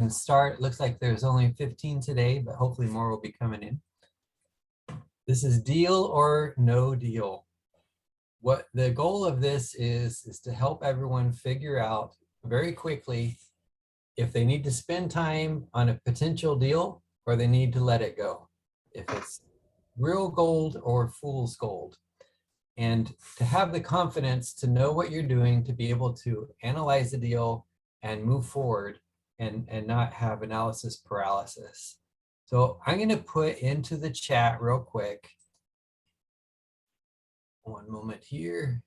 and start. It looks like there's only 15 today, but hopefully more will be coming in. This is deal or no deal. What the goal of this is to help everyone figure out very quickly if they need to spend time on a potential deal or they need to let it go. If it's real gold or fool's gold. And to have the confidence to know what you're doing, to be able to analyze the deal and move forward and not have analysis paralysis. So I'm going to put into the chat real quick. One moment here.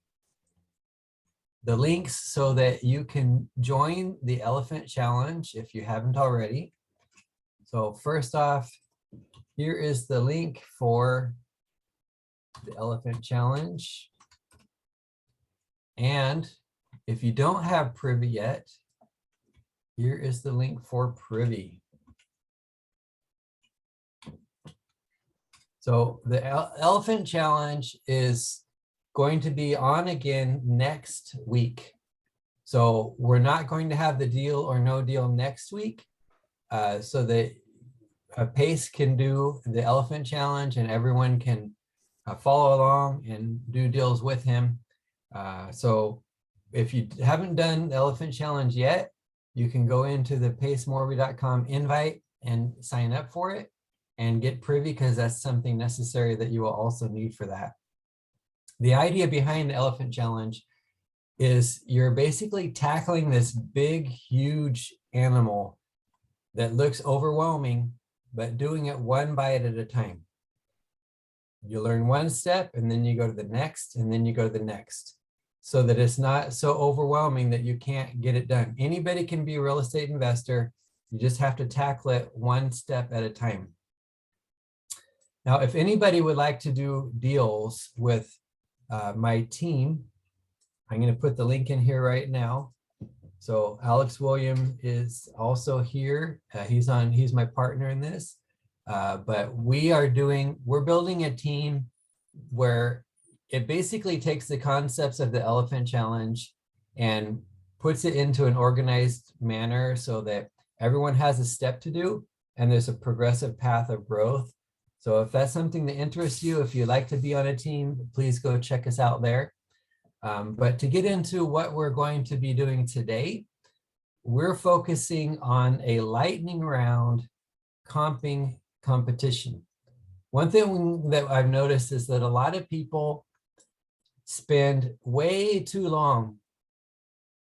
The links so that you can join the Elephant Challenge if you haven't already. So first off, here is the link for the Elephant Challenge. And if you don't have Privy yet, here is the link for Privy. So the Elephant Challenge is going to be on again next week. So we're not going to have the deal or no deal next week, so that Pace can do the Elephant Challenge and everyone can follow along and do deals with him. So if you haven't done the Elephant Challenge yet, you can go into the pacemorby.com invite and sign up for it and get Privy, because that's something necessary that you will also need for that. The idea behind the Elephant Challenge is you're basically tackling this big, huge animal that looks overwhelming, but doing it one bite at a time. You learn one step and then you go to the next and then you go to the next, so that it's not so overwhelming that you can't get it done. Anybody can be a real estate investor. You just have to tackle it one step at a time. Now, if anybody would like to do deals with my team, I'm going to put the link in here right now. So Alex William is also here. He's my partner in this. But we're building a team where it basically takes the concepts of the Elephant Challenge and puts it into an organized manner so that everyone has a step to do and there's a progressive path of growth. So if that's something that interests you, if you'd like to be on a team, please go check us out there. But to get into what we're going to be doing today, we're focusing on a lightning round comping competition. One thing that I've noticed is that a lot of people spend way too long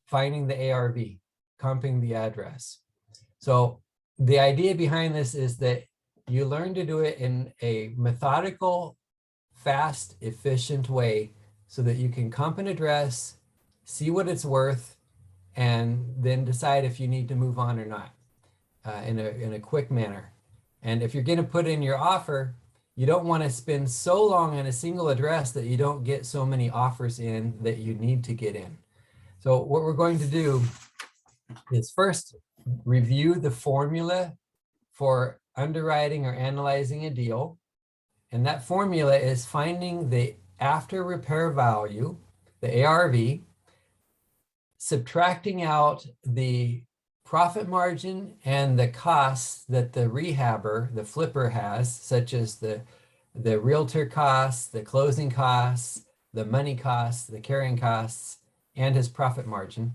finding the ARV, comping the address. So the idea behind this is that you learn to do it in a methodical, fast, efficient way so that you can comp an address, see what it's worth, and then decide if you need to move on or not in a quick manner. And if you're going to put in your offer, you don't want to spend so long on a single address that you don't get so many offers in that you need to get in. So what we're going to do is first review the formula for underwriting or analyzing a deal. And that formula is finding the after repair value, the ARV, subtracting out the profit margin and the costs that the rehabber, the flipper, has, such as the realtor costs, the closing costs, the money costs, the carrying costs, and his profit margin,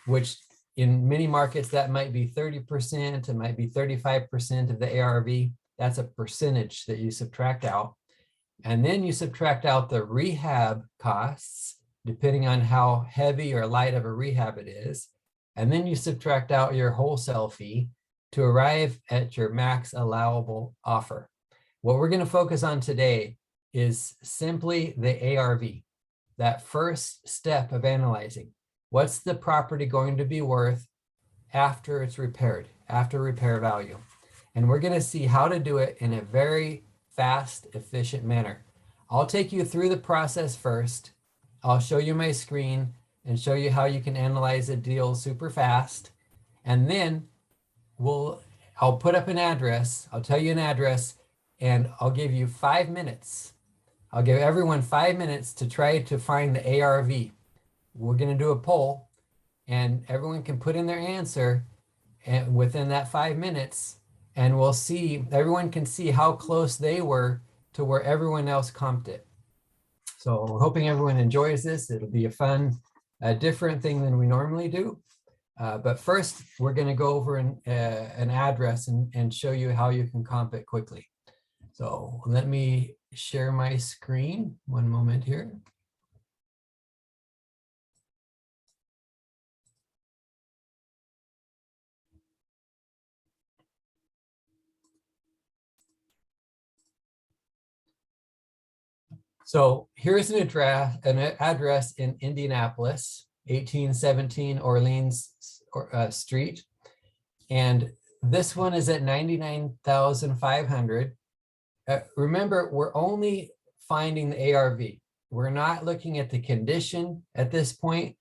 which in many markets that might be 30%, it might be 35% of the ARV. That's a percentage that you subtract out. And then you subtract out the rehab costs, depending on how heavy or light of a rehab it is. And then you subtract out your wholesale fee to arrive at your max allowable offer. What we're going to focus on today is simply the ARV, that first step of analyzing. What's the property going to be worth after it's repaired, after repair value? And we're going to see how to do it in a very fast, efficient manner. I'll take you through the process first. I'll show you my screen and show you how you can analyze a deal super fast. And then I'll put up an address. I'll tell you an address and I'll give you 5 minutes. I'll give everyone 5 minutes to try to find the ARV. We're going to do a poll and everyone can put in their answer and within that 5 minutes, and we'll see, everyone can see how close they were to where everyone else comped it. So we're hoping everyone enjoys this. It'll be a fun, different thing than we normally do. But first, we're going to go over an address and show you how you can comp it quickly. So let me share my screen. One moment here. So here's an address in Indianapolis, 1817 Orleans Street. And this one is at 99,500. Remember, we're only finding the ARV. We're not looking at the condition at this point.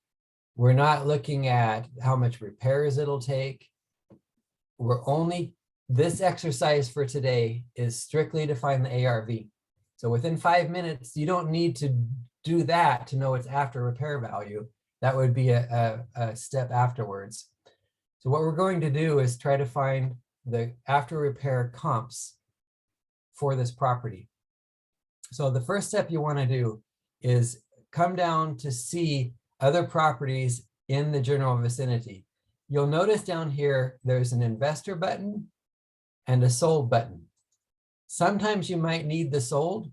We're not looking at how much repairs it'll take. This exercise for today is strictly to find the ARV. So within 5 minutes, you don't need to do that to know it's after repair value. That would be a step afterwards. So what we're going to do is try to find the after repair comps for this property. So the first step you want to do is come down to see other properties in the general vicinity. You'll notice down here, there's an investor button and a sold button. Sometimes you might need the sold.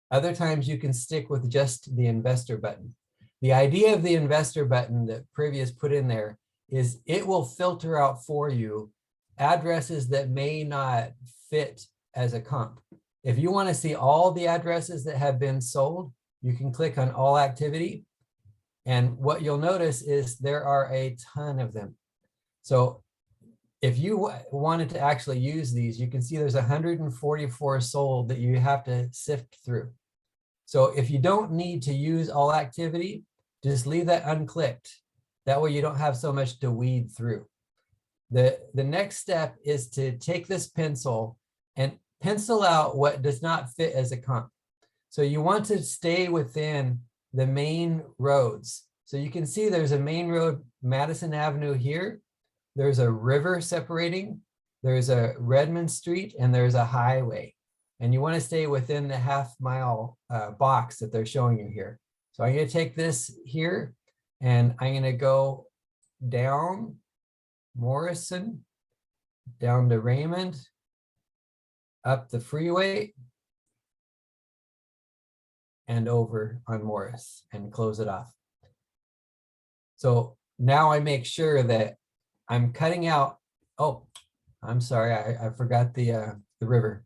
Other times you can stick with just the investor button. The idea of the investor button that Previous put in there is it will filter out for you addresses that may not fit as a comp. If you want to see all the addresses that have been sold, you can click on all activity. And what you'll notice is there are a ton of them. So if you wanted to actually use these, you can see there's 144 sold that you have to sift through. So if you don't need to use all activity, just leave that unclicked. That way you don't have so much to weed through. The next step is to take this pencil and pencil out what does not fit as a comp. So you want to stay within the main roads. So you can see there's a main road, Madison Avenue here. There's a river separating. There's a Redmond Street, and there's a highway. And you want to stay within the half-mile box that they're showing you here. So I'm going to take this here, and I'm going to go down Morrison, down to Raymond, up the freeway, and over on Morris, and close it off. So now I make sure that I'm cutting out, oh, I'm sorry, I forgot the river.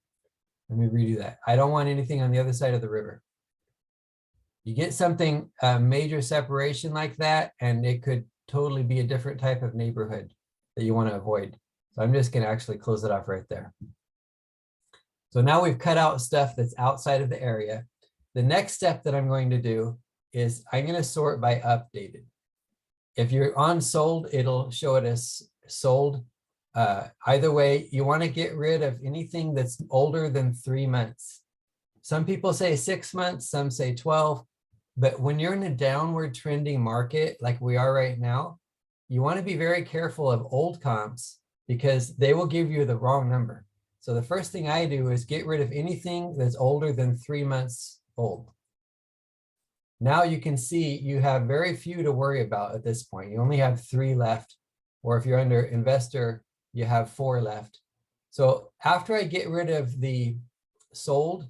Let me redo that. I don't want anything on the other side of the river. You get something, major separation like that, and it could totally be a different type of neighborhood that you want to avoid. So I'm just going to actually close it off right there. So now we've cut out stuff that's outside of the area. The next step that I'm going to do is I'm going to sort by updated. If you're on sold, it'll show it as sold. Either way, you want to get rid of anything that's older than 3 months. Some people say 6 months, some say 12. But when you're in a downward trending market like we are right now, you want to be very careful of old comps because they will give you the wrong number. So the first thing I do is get rid of anything that's older than 3 months old. Now you can see you have very few to worry about at this point. You only have 3 left, or if you're under investor, you have 4 left. So after I get rid of the sold,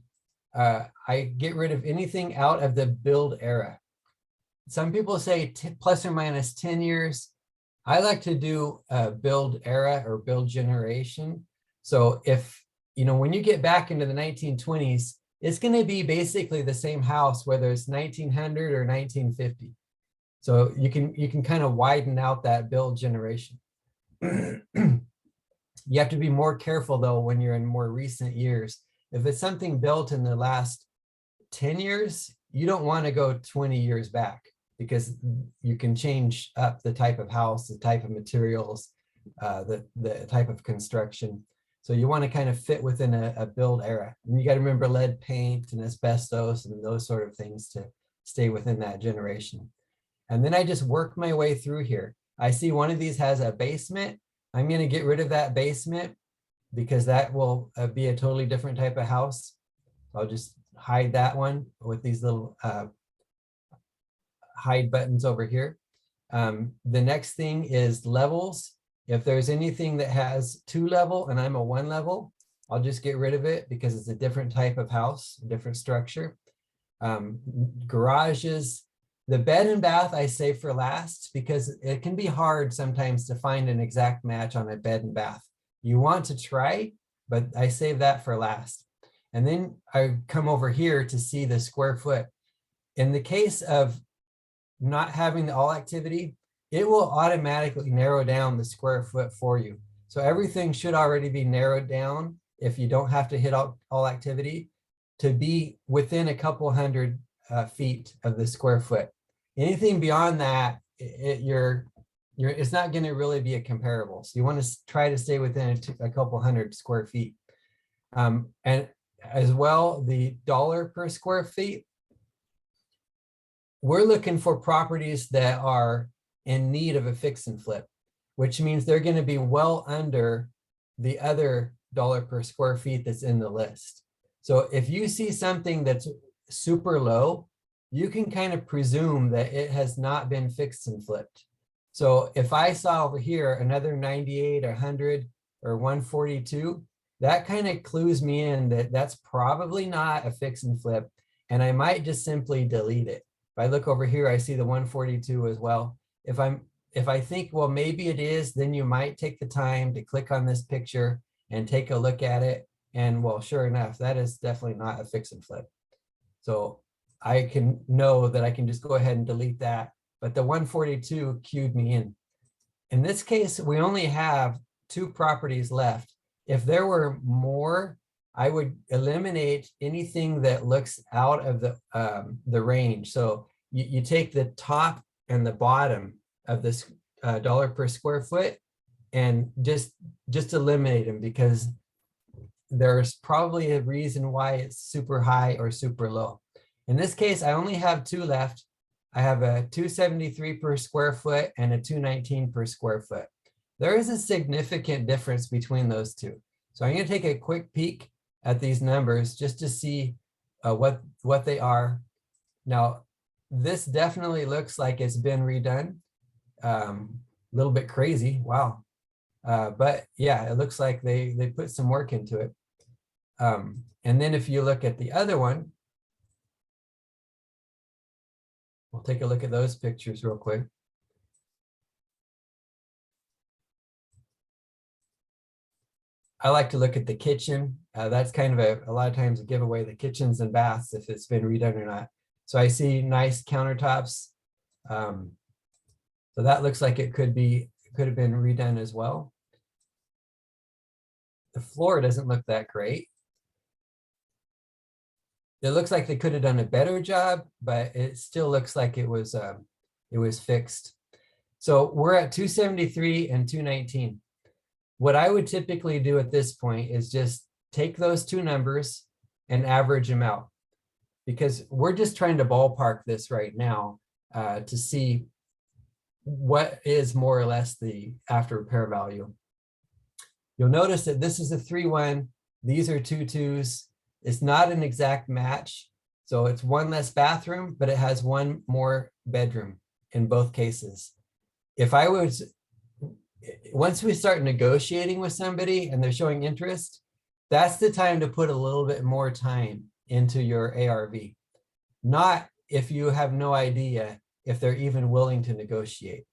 I get rid of anything out of the build era. Some people say plus or minus 10 years. I like to do a build era or build generation. So if, when you get back into the 1920s, it's going to be basically the same house, whether it's 1900 or 1950. So you can kind of widen out that build generation. You have to be more careful though when you're in more recent years. If it's something built in the last 10 years, you don't want to go 20 years back because you can change up the type of house, the type of materials, the type of construction. So you want to kind of fit within a build era. And you got to remember lead paint and asbestos and those sort of things to stay within that generation. And then I just work my way through here. I see one of these has a basement. I'm going to get rid of that basement because that will be a totally different type of house. I'll just hide that one with these little hide buttons over here. The next thing is levels. If there's anything that has 2 level and I'm a 1 level, I'll just get rid of it because it's a different type of house, different structure. Garages, the bed and bath I save for last because it can be hard sometimes to find an exact match on a bed and bath. You want to try, but I save that for last. And then I come over here to see the square foot. In the case of not having the all activity, it will automatically narrow down the square foot for you. So everything should already be narrowed down if you don't have to hit all activity to be within a couple hundred feet of the square foot. Anything beyond that, it's not going to really be a comparable. So you want to try to stay within a couple hundred square feet. And as well, the dollar per square feet, we're looking for properties that are in need of a fix and flip, which means they're going to be well under the other dollar per square feet that's in the list. So if you see something that's super low, you can kind of presume that it has not been fixed and flipped. So if I saw over here another 98, 100, or 142, that kind of clues me in that that's probably not a fix and flip, and I might just simply delete it. If I look over here, I see the 142 as well. If I think, well, maybe it is, then you might take the time to click on this picture and take a look at it. And well, sure enough, that is definitely not a fix and flip. So I can know that I can just go ahead and delete that. But the 142 cued me in. In this case, we only have 2 properties left. If there were more, I would eliminate anything that looks out of the range. So you take the top and the bottom of this dollar per square foot and just eliminate them, because there's probably a reason why it's super high or super low. In this case, I only have 2 left. I have a 273 per square foot and a 219 per square foot. There is a significant difference between those two. So I'm going to take a quick peek at these numbers just to see what they are. Now, this definitely looks like it's been redone. A little bit crazy, wow. But yeah, it looks like they put some work into it. And then if you look at the other one, we'll take a look at those pictures real quick. I like to look at the kitchen. That's kind of a lot of times a giveaway, the kitchens and baths, if it's been redone or not. So I see nice countertops. So that looks like it could have been redone as well. The floor doesn't look that great. It looks like they could have done a better job, but it still looks like it was fixed. So we're at 273 and 219. What I would typically do at this point is just take those 2 numbers and average them out, because we're just trying to ballpark this right now to see what is more or less the after repair value. You'll notice that this is a 3-1. These are 2 2s. It's not an exact match. So it's 1 less bathroom, but it has 1 more bedroom in both cases. If I was, once we start negotiating with somebody and they're showing interest, that's the time to put a little bit more time into your ARV. Not if you have no idea if they're even willing to negotiate.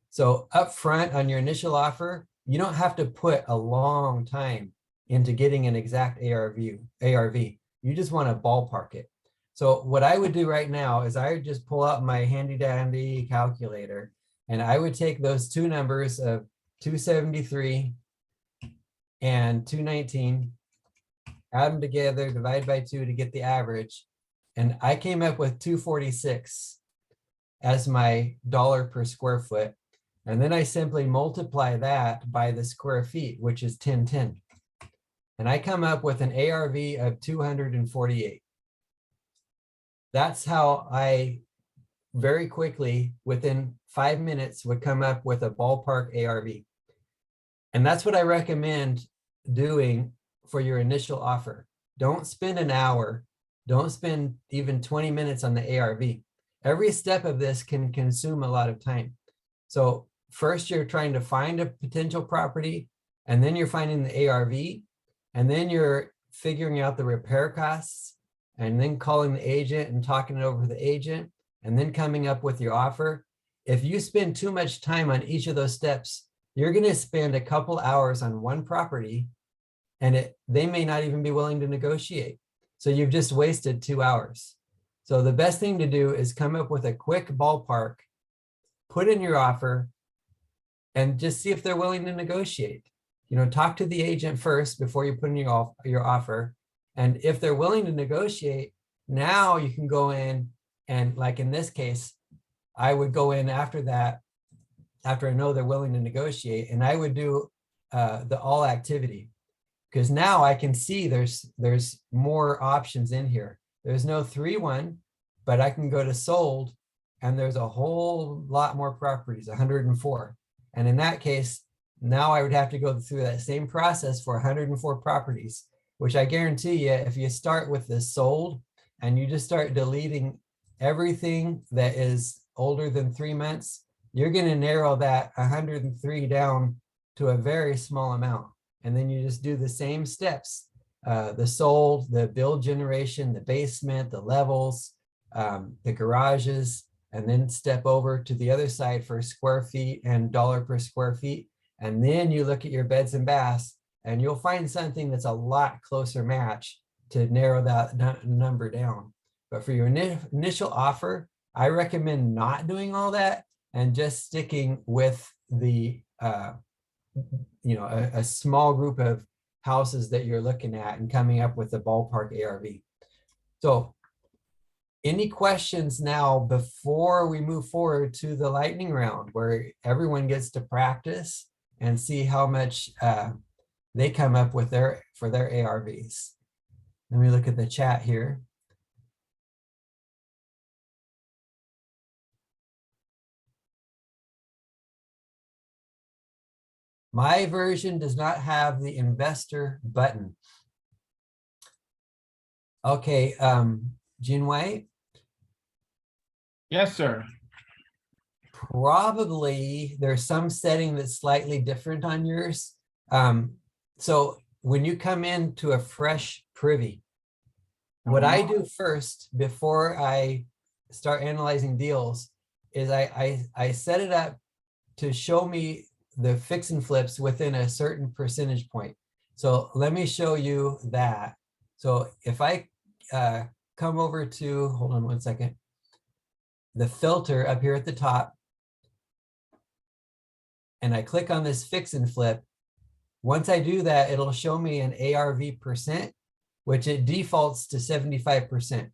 So up front on your initial offer, you don't have to put a long time into getting an exact ARV. You just want to ballpark it. So what I would do right now is I would just pull out my handy dandy calculator, and I would take those 2 numbers of 273 and 219, add them together, divide by 2 to get the average. And I came up with 246 as my dollar per square foot. And then I simply multiply that by the square feet, which is 1010. And I come up with an ARV of 248. That's how I very quickly, within 5 minutes, would come up with a ballpark ARV. And that's what I recommend doing for your initial offer. Don't spend an hour. Don't spend even 20 minutes on the ARV. Every step of this can consume a lot of time. So first you're trying to find a potential property, and then you're finding the ARV, and then you're figuring out the repair costs, and then calling the agent and talking it over with the agent, and then coming up with your offer. If you spend too much time on each of those steps, you're going to spend a couple hours on one property, and they may not even be willing to negotiate. So you've just wasted 2 hours. So the best thing to do is come up with a quick ballpark, put in your offer, and just see if they're willing to negotiate. You know, talk to the agent first before you put in your offer. And if they're willing to negotiate, now you can go in and, like in this case, I would go in after that, after I know they're willing to negotiate, and I would do the all activity, because now I can see there's more options in here. There's no 3-1, but I can go to sold, and there's a whole lot more properties, 104. And in that case, now I would have to go through that same process for 104 properties, which I guarantee you, if you start with the sold and you just start deleting everything that is older than 3 months, you're going to narrow that 103 down to a very small amount. And then you just do the same steps, the sold, the build generation, the basement, the levels, the garages, and then step over to the other side for square feet and dollar per square feet. And then you look at your beds and baths, and you'll find something that's a lot closer match to narrow that number down. But for your initial offer, I recommend not doing all that and just sticking with the, a small group of houses that you're looking at and coming up with a ballpark ARV. So any questions now before we move forward to the lightning round, where everyone gets to practice and see how much they come up with for their ARVs? Let me look at the chat here. My version does not have the investor button. Okay, Gene White? Yes, sir. Probably there's some setting that's slightly different on yours. So when you come into a fresh privy, what I do first before I start analyzing deals is I set it up to show me the fix and flips within a certain percentage point. So let me show you that. So if I come over to, hold on one second, the filter up here at the top, and I click on this fix and flip, once I do that, it'll show me an ARV percent, which it defaults to 75%.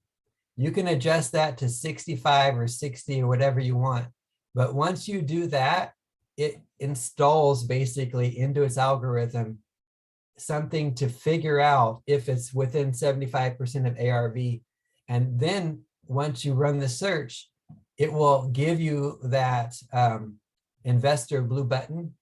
You can adjust that to 65 or 60 or whatever you want. But once you do that, it installs basically into its algorithm something to figure out if it's within 75% of ARV. And then once you run the search, it will give you that investor blue button,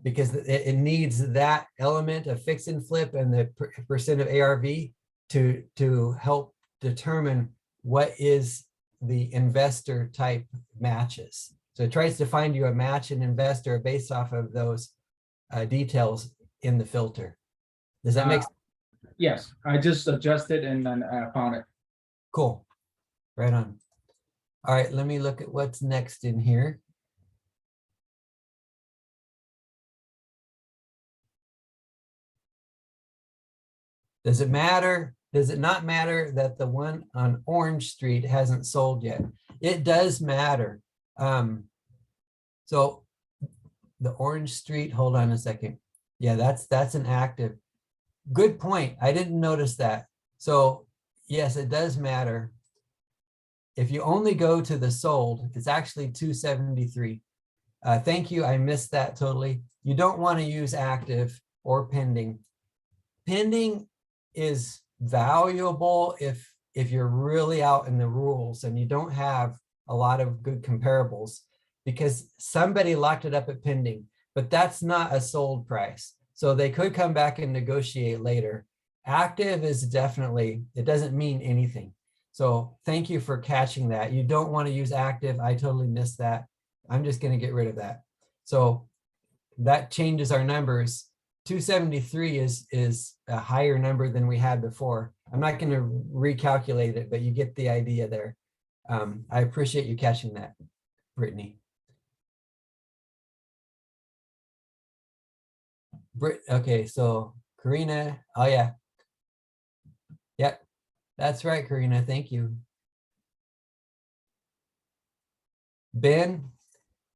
because it needs that element of fix and flip and the percent of ARV to help determine what is the investor type matches. So it tries to find you a match and investor based off of those details in the filter. Does that make sense? Yes, I just adjusted and then I found it. Cool. Right on. All right, let me look at what's next in here. Does it matter? Does it not matter that the one on Orange Street hasn't sold yet? It does matter. So the Orange Street, hold on a second. Yeah, that's an active. Good point. I didn't notice that. So yes, it does matter. If you only go to the sold, it's actually 273. Thank you. I missed that totally. You don't want to use active or pending. Pending is valuable if you're really out in the rules and you don't have a lot of good comparables, because somebody locked it up at pending. but that's not a sold price. So they could come back and negotiate later. Active is definitely, it doesn't mean anything. So thank you for catching that. You don't want to use active. I totally missed that. I'm just going to get rid of that. So that changes our numbers. 273 is a higher number than we had before. I'm not going to recalculate it, but you get the idea there. I appreciate you catching that, Brittany. Okay, so Karina, oh yeah. Yep, that's right, Karina, thank you. Ben,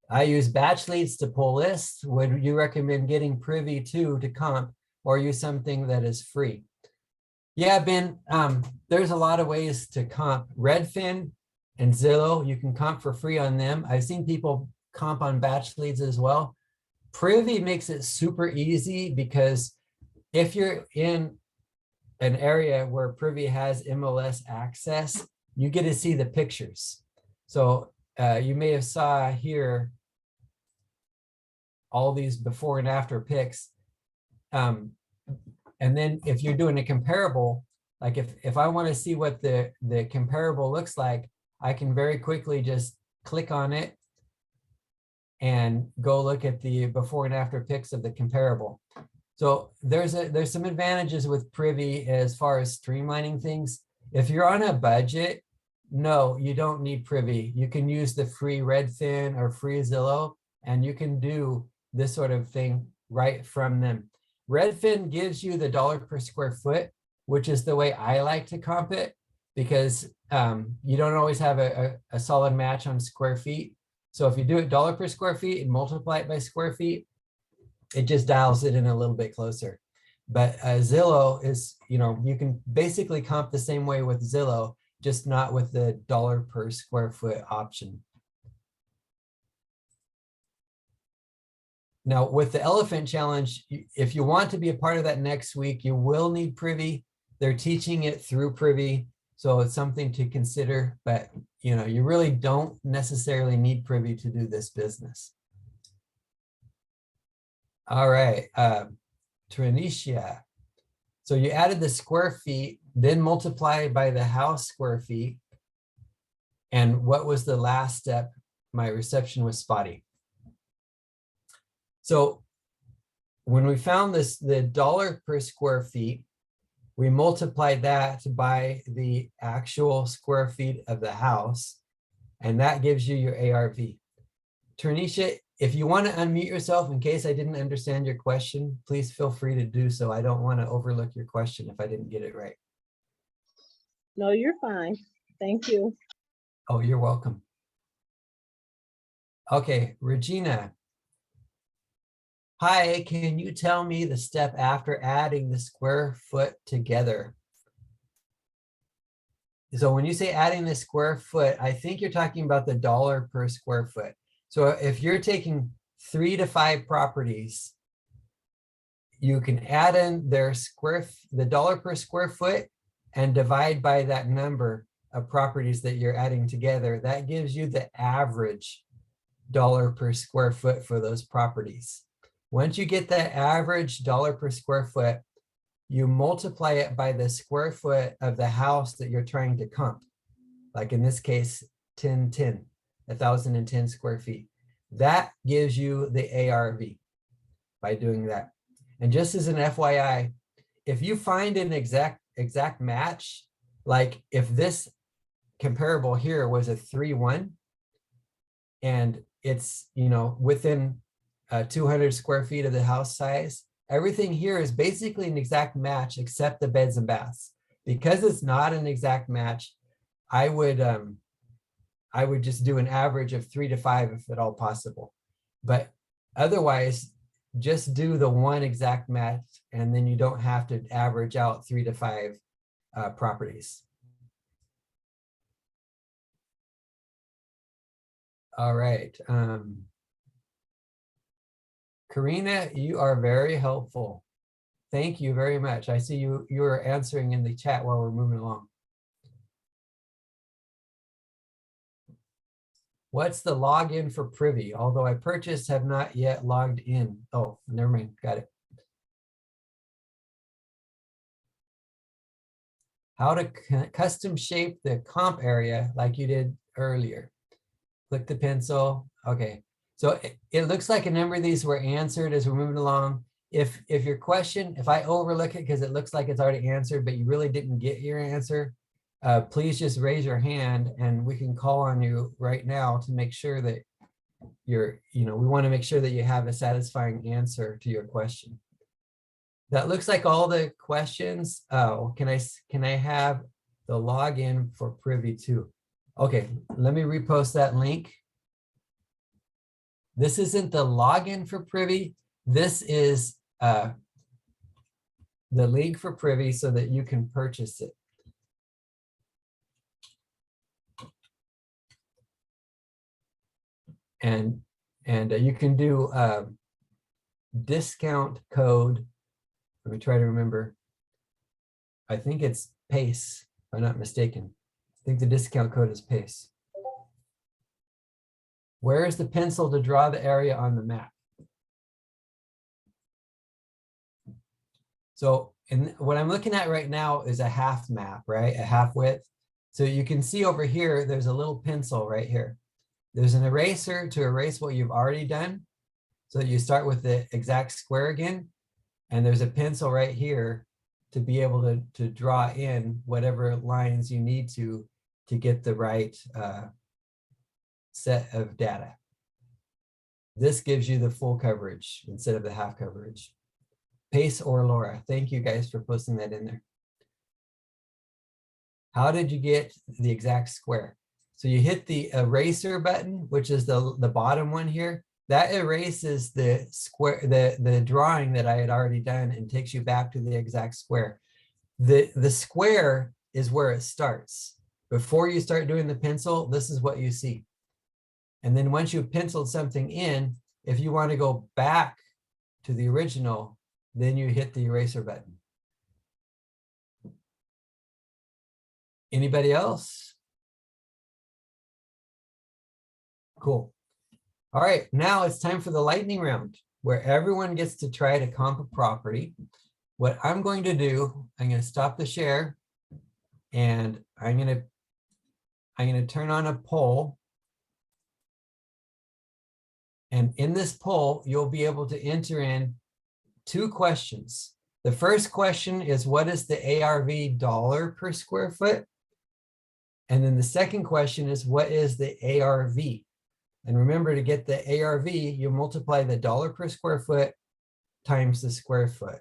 I use batch leads to pull lists. Would you recommend getting Privy to comp or use something that is free? Yeah, Ben, there's a lot of ways to comp. Redfin and Zillow, you can comp for free on them. I've seen people comp on batch leads as well. Privy makes it super easy because if you're in an area where Privy has MLS access, you get to see the pictures. So you may have saw here all these before and after pics. And then if you're doing a comparable, like if I want to see what the comparable looks like, I can very quickly just click on it and go look at the before and after pics of the comparable. So there's some advantages with Privy as far as streamlining things. If you're on a budget, no, you don't need Privy. You can use the free Redfin or free Zillow, and you can do this sort of thing right from them. Redfin gives you the dollar per square foot, which is the way I like to comp it, because you don't always have a solid match on square feet. So if you do it dollar per square feet and multiply it by square feet, it just dials it in a little bit closer. But Zillow is, you can basically comp the same way with Zillow, just not with the dollar per square foot option. Now with the Elephant Challenge, if you want to be a part of that next week, you will need Privy. They're teaching it through Privy, so it's something to consider, but you really don't necessarily need Privy to do this business. All right, Trinicia. So you added the square feet, then multiply by the house square feet. And what was the last step? My reception was spotty. So when we found the dollar per square feet, we multiplied that by the actual square feet of the house, and that gives you your ARV. Ternisha, if you want to unmute yourself in case I didn't understand your question, please feel free to do so. I don't want to overlook your question if I didn't get it right. No, you're fine. Thank you. Oh, you're welcome. Okay, Regina. Hi, can you tell me the step after adding the square foot together? So when you say adding the square foot, I think you're talking about the dollar per square foot. So if you're taking 3 to 5 properties, you can add in the dollar per square foot and divide by that number of properties that you're adding together. That gives you the average dollar per square foot for those properties. Once you get that average dollar per square foot, you multiply it by the square foot of the house that you're trying to comp. Like in this case, 1,010 square feet. That gives you the ARV by doing that. And just as an FYI, if you find an exact match, like if this comparable here was a 3-1 and it's within 200 square feet of the house size, everything here is basically an exact match except the beds and baths. Because it's not an exact match, I would just do an average of 3 to 5 if at all possible. But otherwise, just do the one exact match, and then you don't have to average out 3 to 5 properties. All right. Karina, you are very helpful. Thank you very much. I see you are answering in the chat while we're moving along. What's the login for Privy? Although I purchased, have not yet logged in. Oh, never mind. Got it. How to custom shape the comp area like you did earlier. Click the pencil. Okay. So it looks like a number of these were answered as we're moving along. If your question, if I overlook it because it looks like it's already answered, but you really didn't get your answer, please just raise your hand and we can call on you right now to make sure that we want to make sure that you have a satisfying answer to your question. That looks like all the questions. Oh, can I have the login for Privy too? Okay, let me repost that link. This isn't the login for Privy. This is the link for Privy so that you can purchase it. And you can do discount code. Let me try to remember. I think it's PACE, if I'm not mistaken. I think the discount code is PACE. Where is the pencil to draw the area on the map? So what I'm looking at right now is a half map, right? A half width. So you can see over here, there's a little pencil right here. There's an eraser to erase what you've already done. So you start with the exact square again. And there's a pencil right here to be able to draw in whatever lines you need to get the right set of data. This gives you the full coverage instead of the half coverage. Pace or Laura, thank you guys for posting that in there. How did you get the exact square? So you hit the eraser button, which is the bottom one here. That erases the square, the drawing that I had already done and takes you back to the exact square. The square is where it starts. Before you start doing the pencil, this is what you see. And then once you've penciled something in, if you want to go back to the original, then you hit the eraser button. Anybody else? Cool. All right, now it's time for the lightning round where everyone gets to try to comp a property. What I'm going to do, I'm going to stop the share and I'm going to turn on a poll. And in this poll, you'll be able to enter in 2 questions. The first question is, what is the ARV dollar per square foot? And then the second question is, what is the ARV? And remember, to get the ARV, you multiply the dollar per square foot times the square foot.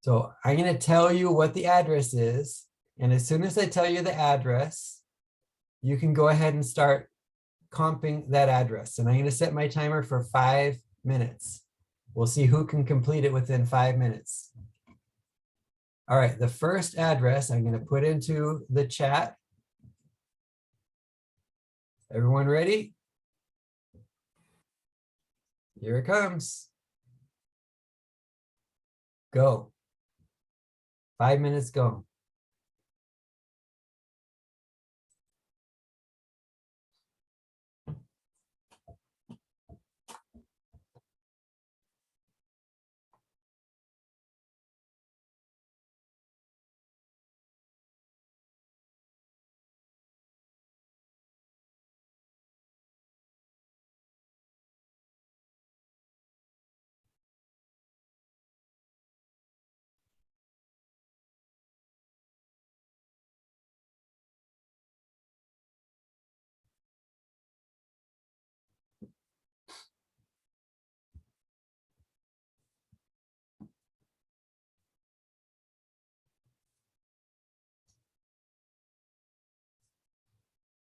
So I'm going to tell you what the address is. And as soon as I tell you the address, you can go ahead and start comping that address. And I'm going to set my timer for 5 minutes. We'll see who can complete it within 5 minutes. All right, the first address I'm going to put into the chat. Everyone ready? Here it comes. Go. 5 minutes, go.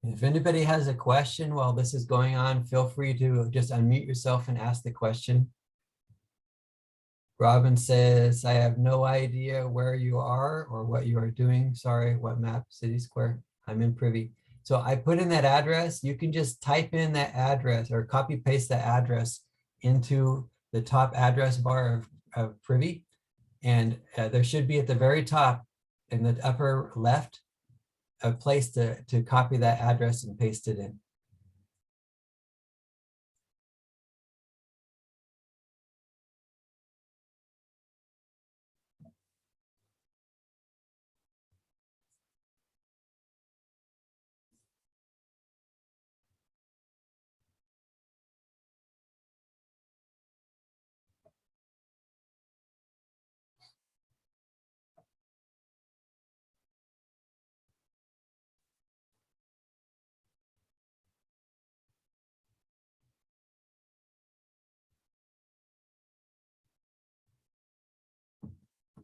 If anybody has a question while this is going on, feel free to just unmute yourself and ask the question. Robin says, I have no idea where you are or what you are doing. Sorry, what map? City Square. I'm in Privy. So I put in that address. You can just type in that address or copy paste that address into the top address bar of Privy. And there should be at the very top in the upper left a place to copy that address and paste it in.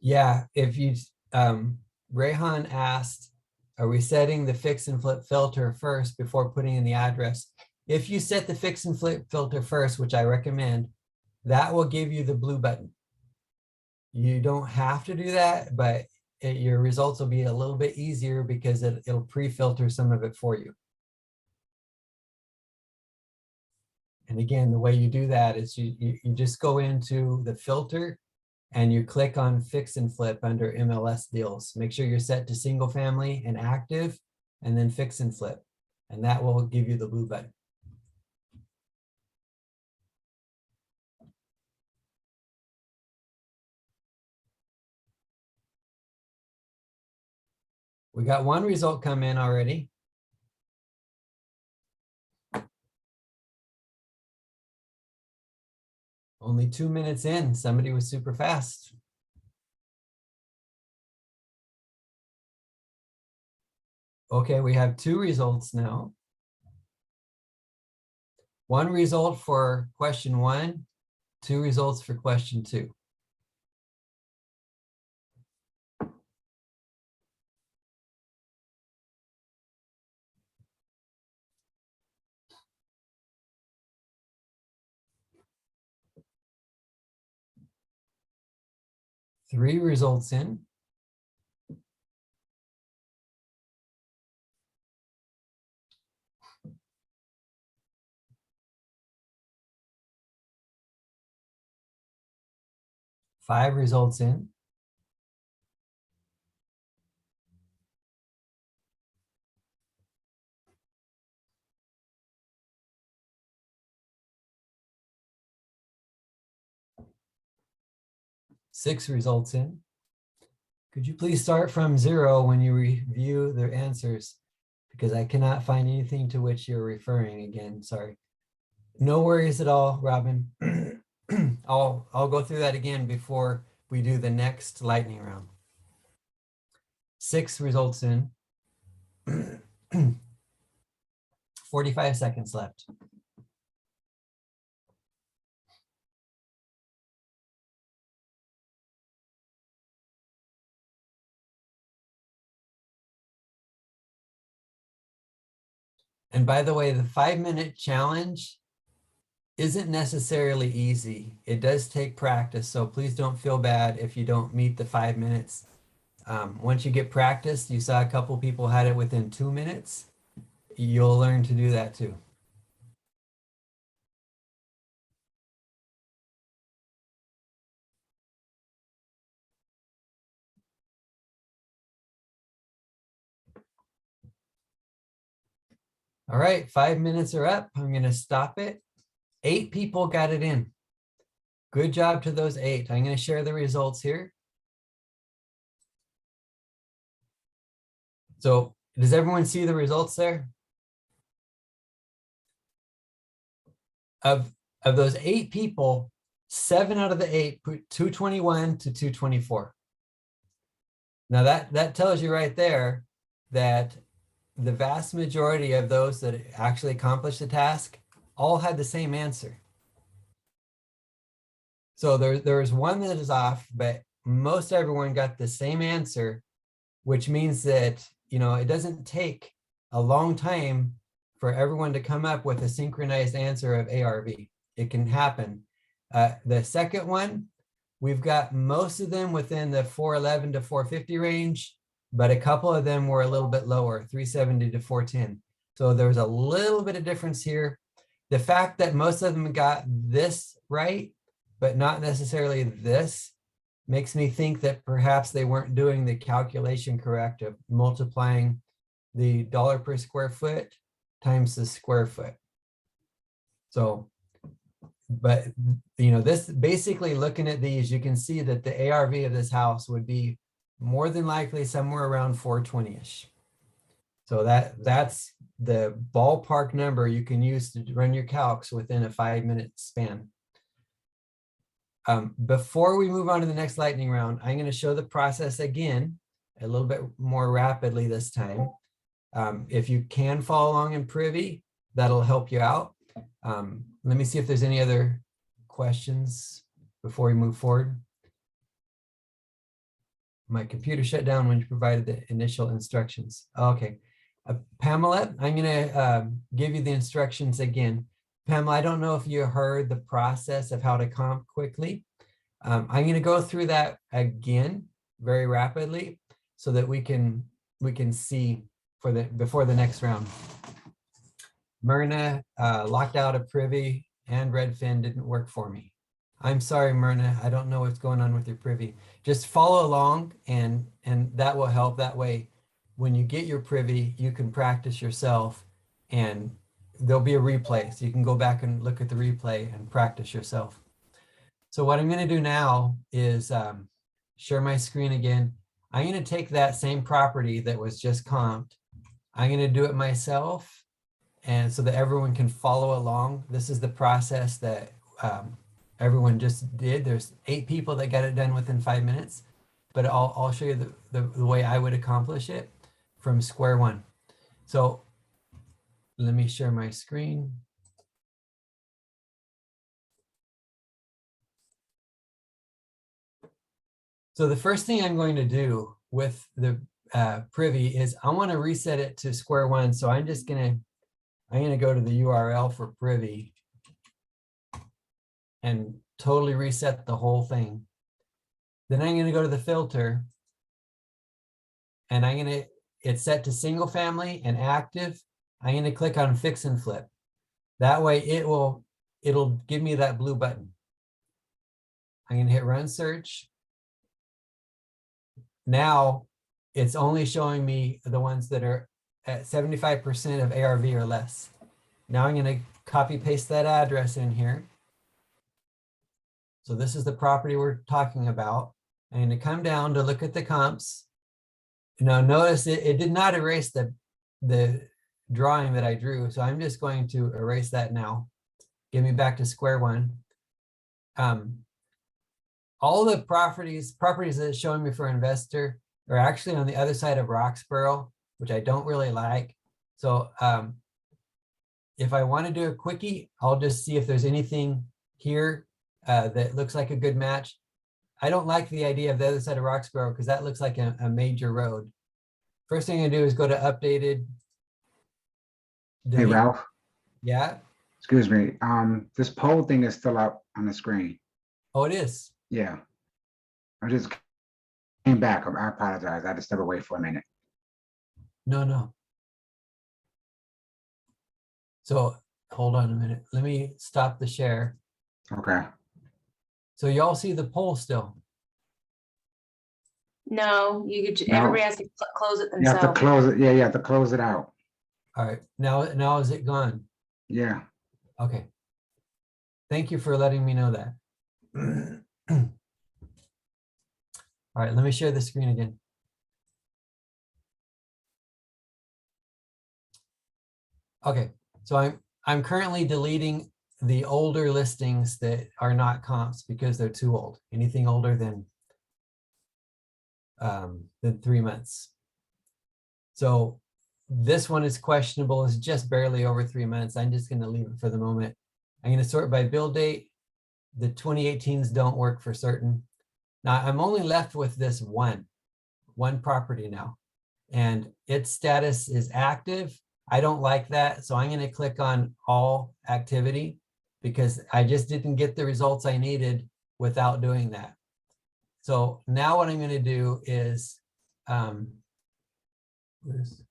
Yeah, if you, Rayhan asked, are we setting the fix and flip filter first before putting in the address? If you set the fix and flip filter first, which I recommend, that will give you the blue button. You don't have to do that, but your results will be a little bit easier because it'll pre-filter some of it for you. And again, the way you do that is you just go into the filter and you click on fix and flip under MLS deals. Make sure you're set to single family and active, and then fix and flip. And that will give you the blue button. We got one result come in already. Only 2 minutes in, somebody was super fast. Okay, we have 2 results now. One result for question 1, 2 results for question 2. Three results in. Five results in. Six results in. Could you please start from 0 when you review their answers? Because I cannot find anything to which you're referring again, sorry. No worries at all, Robin. I'll go through that again before we do the next lightning round. 6 results in. 45 seconds left. And by the way, the 5-minute challenge isn't necessarily easy. It does take practice, so please don't feel bad if you don't meet the 5 minutes. Once you get practiced, you saw a couple people had it within 2 minutes. You'll learn to do that too. All right, 5 minutes are up. I'm going to stop it. 8 people got it in. Good job to those 8. I'm going to share the results here. So does everyone see the results there? Of those 8 people, 7 out of the 8 put 221 to 224. Now that tells you right there that the vast majority of those that actually accomplished the task all had the same answer. So there's one that is off, but most everyone got the same answer, which means that, you know, it doesn't take a long time for everyone to come up with a synchronized answer of ARV. It can happen. The second one, we've got most of them within the 411 to 450 range, but a couple of them were a little bit lower, 370 to 410. So there was a little bit of difference here. The fact that most of them got this right, but not necessarily this, makes me think that perhaps they weren't doing the calculation correct of multiplying the dollar per square foot times the square foot. So, but you know, this basically looking at these, you can see that the ARV of this house would be more than likely somewhere around 420-ish. So that's the ballpark number you can use to run your calcs within a 5-minute span. Before we move on to the next lightning round, I'm going to show the process again, a little bit more rapidly this time. If you can follow along in Privy, that'll help you out. Let me see if there's any other questions before we move forward. my computer shut down when you provided the initial instructions. Okay. Pamela, I'm gonna give you the instructions again. Pamela, I don't know if you heard the process of how to comp quickly. I'm gonna go through that again very rapidly so that we can see before the next round. Myrna locked out of Privy and Redfin didn't work for me. I'm sorry, Myrna. I don't know what's going on with your Privy. Just follow along and that will help. That way, when you get your Privy, you can practice yourself and there'll be a replay. So you can go back and look at the replay and practice yourself. So what I'm going to do now is share my screen again. I'm going to take that same property that was just comped. I'm going to do it myself, and so that everyone can follow along. This is the process that everyone just did. There's 8 people that got it done within 5 minutes, but I'll show you the way I would accomplish it from square one. So let me share my screen. So the first thing I'm going to do with the Privy is I want to reset it to square one. So I'm gonna go to the URL for Privy and totally reset the whole thing. Then I'm gonna go to the filter and it's set to single family and active. I'm gonna click on fix and flip. That way it'll give me that blue button. I'm gonna hit run search. Now it's only showing me the ones that are at 75% of ARV or less. Now I'm going to copy paste that address in here. So this is the property we're talking about. I'm going to come down to look at the comps. Now notice it did not erase the drawing that I drew. So I'm just going to erase that now. Get me back to square one. All the properties that it's showing me for investor are actually on the other side of Roxborough, which I don't really like. So if I want to do a quickie, I'll just see if there's anything here that looks like a good match. I don't like the idea of the other side of Roxborough because that looks like a major road. First thing I do is go to updated. Hey, delete. Ralph, Yeah. excuse me. This poll thing is still up on the screen. Oh, it is. Yeah. I just came back. I apologize. I had to step away for a minute. No. So hold on a minute. Let me stop the share. Okay. So y'all see the poll still? No, you could, No. everybody has to close it You have to themselves. close it. Yeah, you have to close it out. All right. Now is it gone? Yeah. Okay. Thank you for letting me know that. All right, let me share the screen again. Okay, so I'm currently deleting the older listings that are not comps because they're too old. Anything older than 3 months. So this one is questionable. It's just barely over 3 months. I'm just going to leave it for the moment. I'm going to sort by build date. The 2018s don't work for certain. Now I'm only left with this one property now, and its status is active. I don't like that, so I'm going to click on all activity because I just didn't get the results I needed without doing that. So now what I'm going to do is where's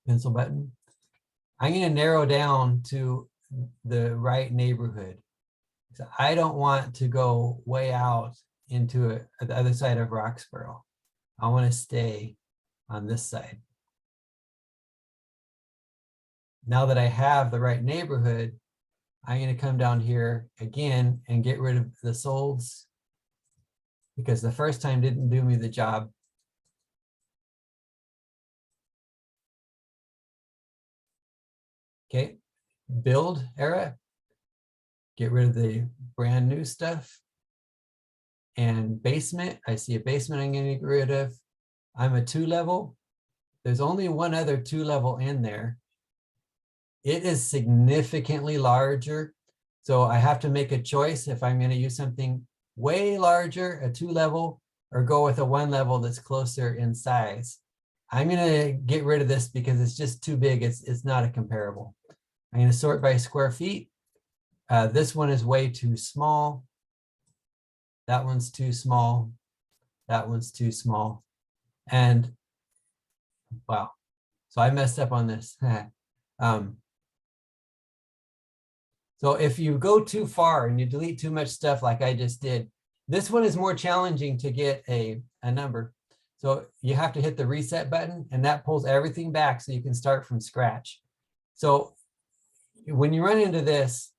pencil button? I'm going to narrow down to the right neighborhood. So I don't want to go way out into the other side of Roxborough. I want to stay on this side. Now that I have the right neighborhood, I'm going to come down here again and get rid of the solds because the first time didn't do me the job. Okay, build era. Get rid of the brand new stuff. And basement, I see a basement I'm going to get rid of. I'm a 2-level. There's only one other 2-level in there. It is significantly larger. So I have to make a choice if I'm going to use something way larger, a 2-level, or go with a one level that's closer in size. I'm gonna get rid of this because it's just too big. It's not a comparable. I'm gonna sort by square feet. This one is way too small. That one's too small. That one's too small. And wow, so I messed up on this. So if you go too far and you delete too much stuff like I just did, this one is more challenging to get a number. So you have to hit the reset button and that pulls everything back so you can start from scratch. So when you run into this,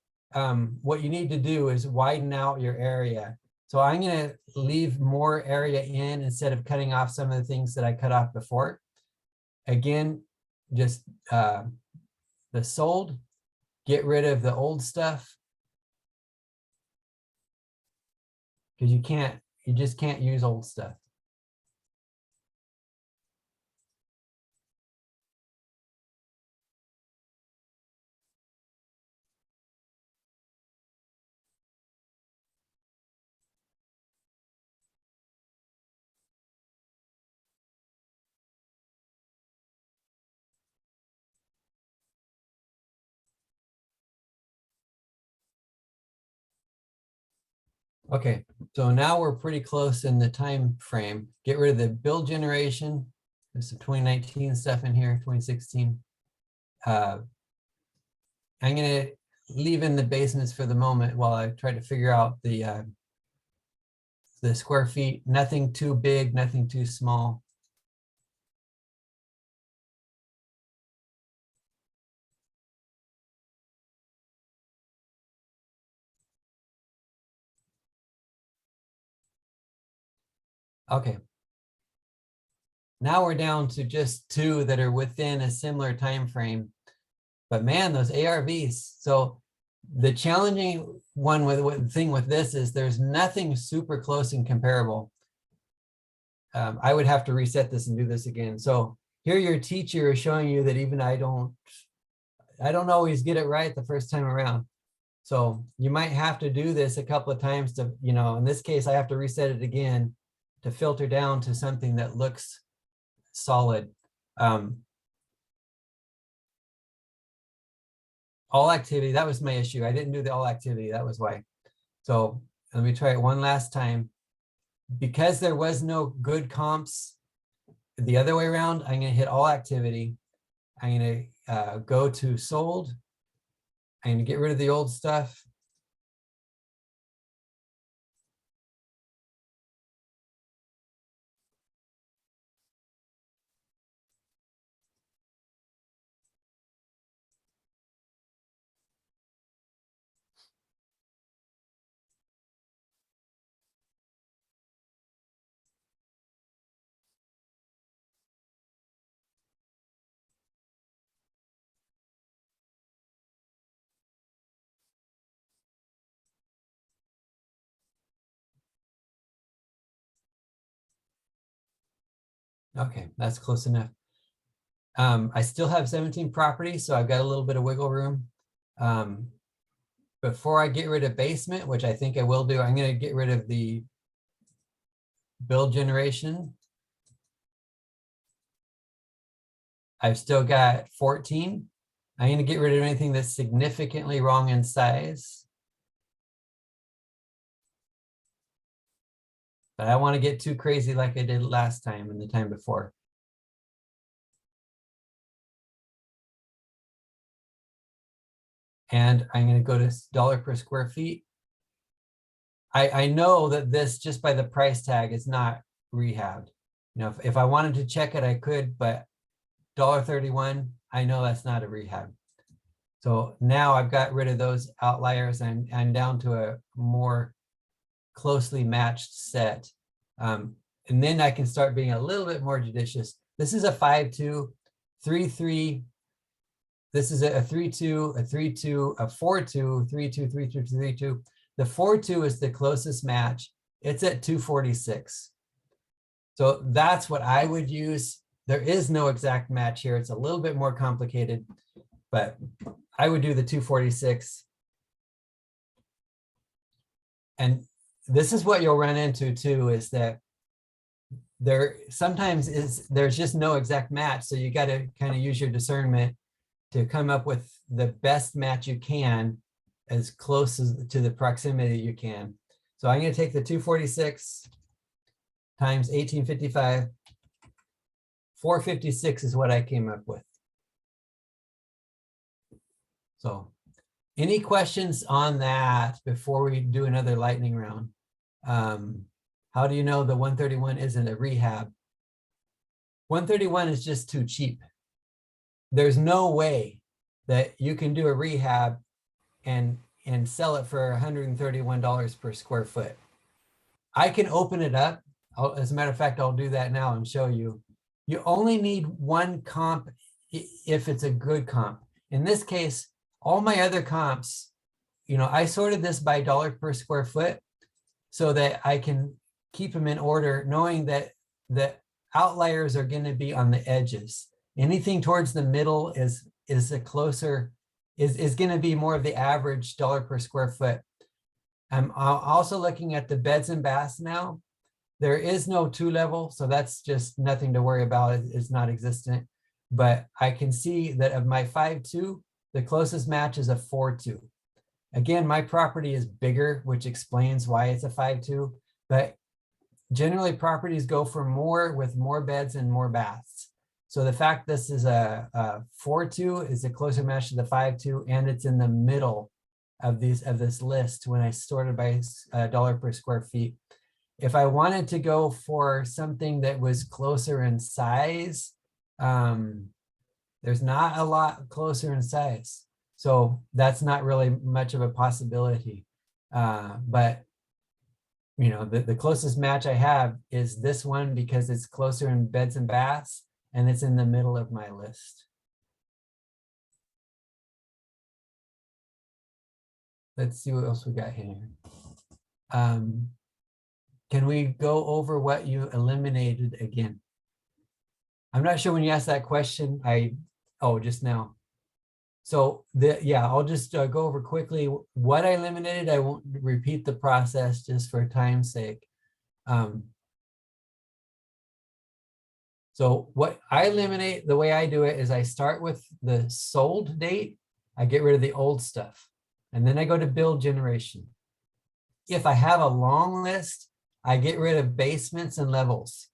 what you need to do is widen out your area. So I'm going to leave more area in instead of cutting off some of the things that I cut off before. Again, just the sold, get rid of the old stuff. Because you just can't use old stuff. Okay, so now we're pretty close in the time frame. Get rid of the build generation. There's some 2019 stuff in here, 2016. I'm gonna leave in the basements for the moment while I try to figure out the square feet. Nothing too big, nothing too small. Okay. Now we're down to just two that are within a similar time frame. But man, those ARVs. So the challenging one with this is there's nothing super close and comparable. I would have to reset this and do this again. So here your teacher is showing you that even I don't always get it right the first time around. So you might have to do this a couple of times to, in this case, I have to reset it again to filter down to something that looks solid. All activity, that was my issue. I didn't do the all activity, that was why. So let me try it one last time. Because there was no good comps the other way around, I'm gonna hit all activity. I'm gonna go to sold. I'm gonna get rid of the old stuff. Okay, that's close enough. I still have 17 properties, so I've got a little bit of wiggle room. Before I get rid of basement, which I think I will do, I'm going to get rid of the build generation. I've still got 14. I'm going to get rid of anything that's significantly wrong in size. But I don't want to get too crazy like I did last time and the time before. And I'm going to go to dollar per square feet. I know that this, just by the price tag, is not rehabbed. If I wanted to check it, I could, but $1.31, I know that's not a rehab. So now I've got rid of those outliers and I'm down to a more closely matched set. And then I can start being a little bit more judicious. This is a 5-2, 3-3. This is a 3-2, a 3-2, a 4-2, 3-2, 3-2, 3-2. The 4-2 is the closest match. It's at 246. So that's what I would use. There is no exact match here. It's a little bit more complicated, but I would do the 246. And this is what you'll run into too, is that there sometimes there's just no exact match. So you got to kind of use your discernment to come up with the best match you can, as close as to the proximity you can. So I'm going to take the 246 times 1855. 456 is what I came up with. So any questions on that before we do another lightning round? How do you know the 131 isn't a rehab? 131 is just too cheap. There's no way that you can do a rehab and sell it for $131 per square foot. I can open it up. As a matter of fact, I'll do that now and show you. You only need one comp if it's a good comp. In this case, all my other comps, I sorted this by dollar per square foot so that I can keep them in order, knowing that the outliers are going to be on the edges. Anything towards the middle is going to be more of the average dollar per square foot. I'm also looking at the beds and baths now. There is no 2-level, so that's just nothing to worry about. It's not existent. But I can see that of my 5.2, the closest match is a 4.2. Again, my property is bigger, which explains why it's a 5.2. But generally, properties go for more with more beds and more baths. So the fact this is a 4.2 is a closer match to the 5.2, and it's in the middle of this list when I sorted by dollar per square feet. If I wanted to go for something that was closer in size, there's not a lot closer in size. So that's not really much of a possibility. But the closest match I have is this one because it's closer in beds and baths, and it's in the middle of my list. Let's see what else we got here. Can we go over what you eliminated again? I'm not sure when you asked that question. Just now. So I'll just go over quickly what I eliminated. I won't repeat the process just for time's sake. So what I eliminate, the way I do it is I start with the sold date. I get rid of the old stuff. And then I go to build generation. If I have a long list, I get rid of basements and levels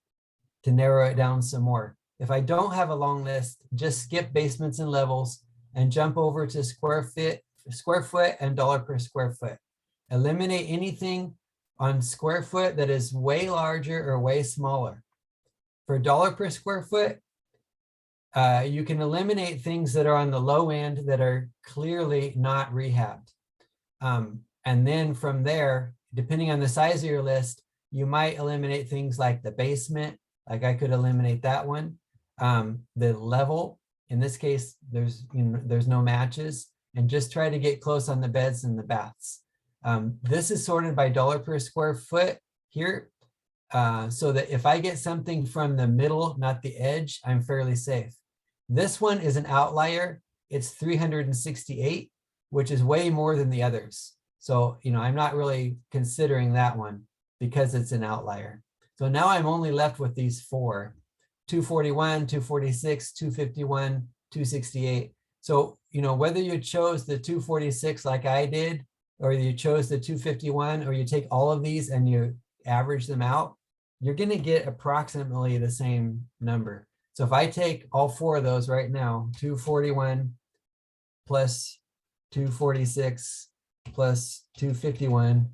to narrow it down some more. If I don't have a long list, just skip basements and levels and jump over to square foot and dollar per square foot. Eliminate anything on square foot that is way larger or way smaller. For dollar per square foot, you can eliminate things that are on the low end that are clearly not rehabbed. And then from there, depending on the size of your list, you might eliminate things like the basement, like I could eliminate that one. The level, in this case, there's no matches, and just try to get close on the beds and the baths. This is sorted by dollar per square foot here, so that if I get something from the middle, not the edge, I'm fairly safe. This one is an outlier. It's 368, which is way more than the others. So, I'm not really considering that one because it's an outlier. So now I'm only left with these 4, 241, 246, 251, 268. So, whether you chose the 246 like I did, or you chose the 251, or you take all of these and you average them out, you're going to get approximately the same number. So if I take all 4 of those right now, 241 plus 246 plus 251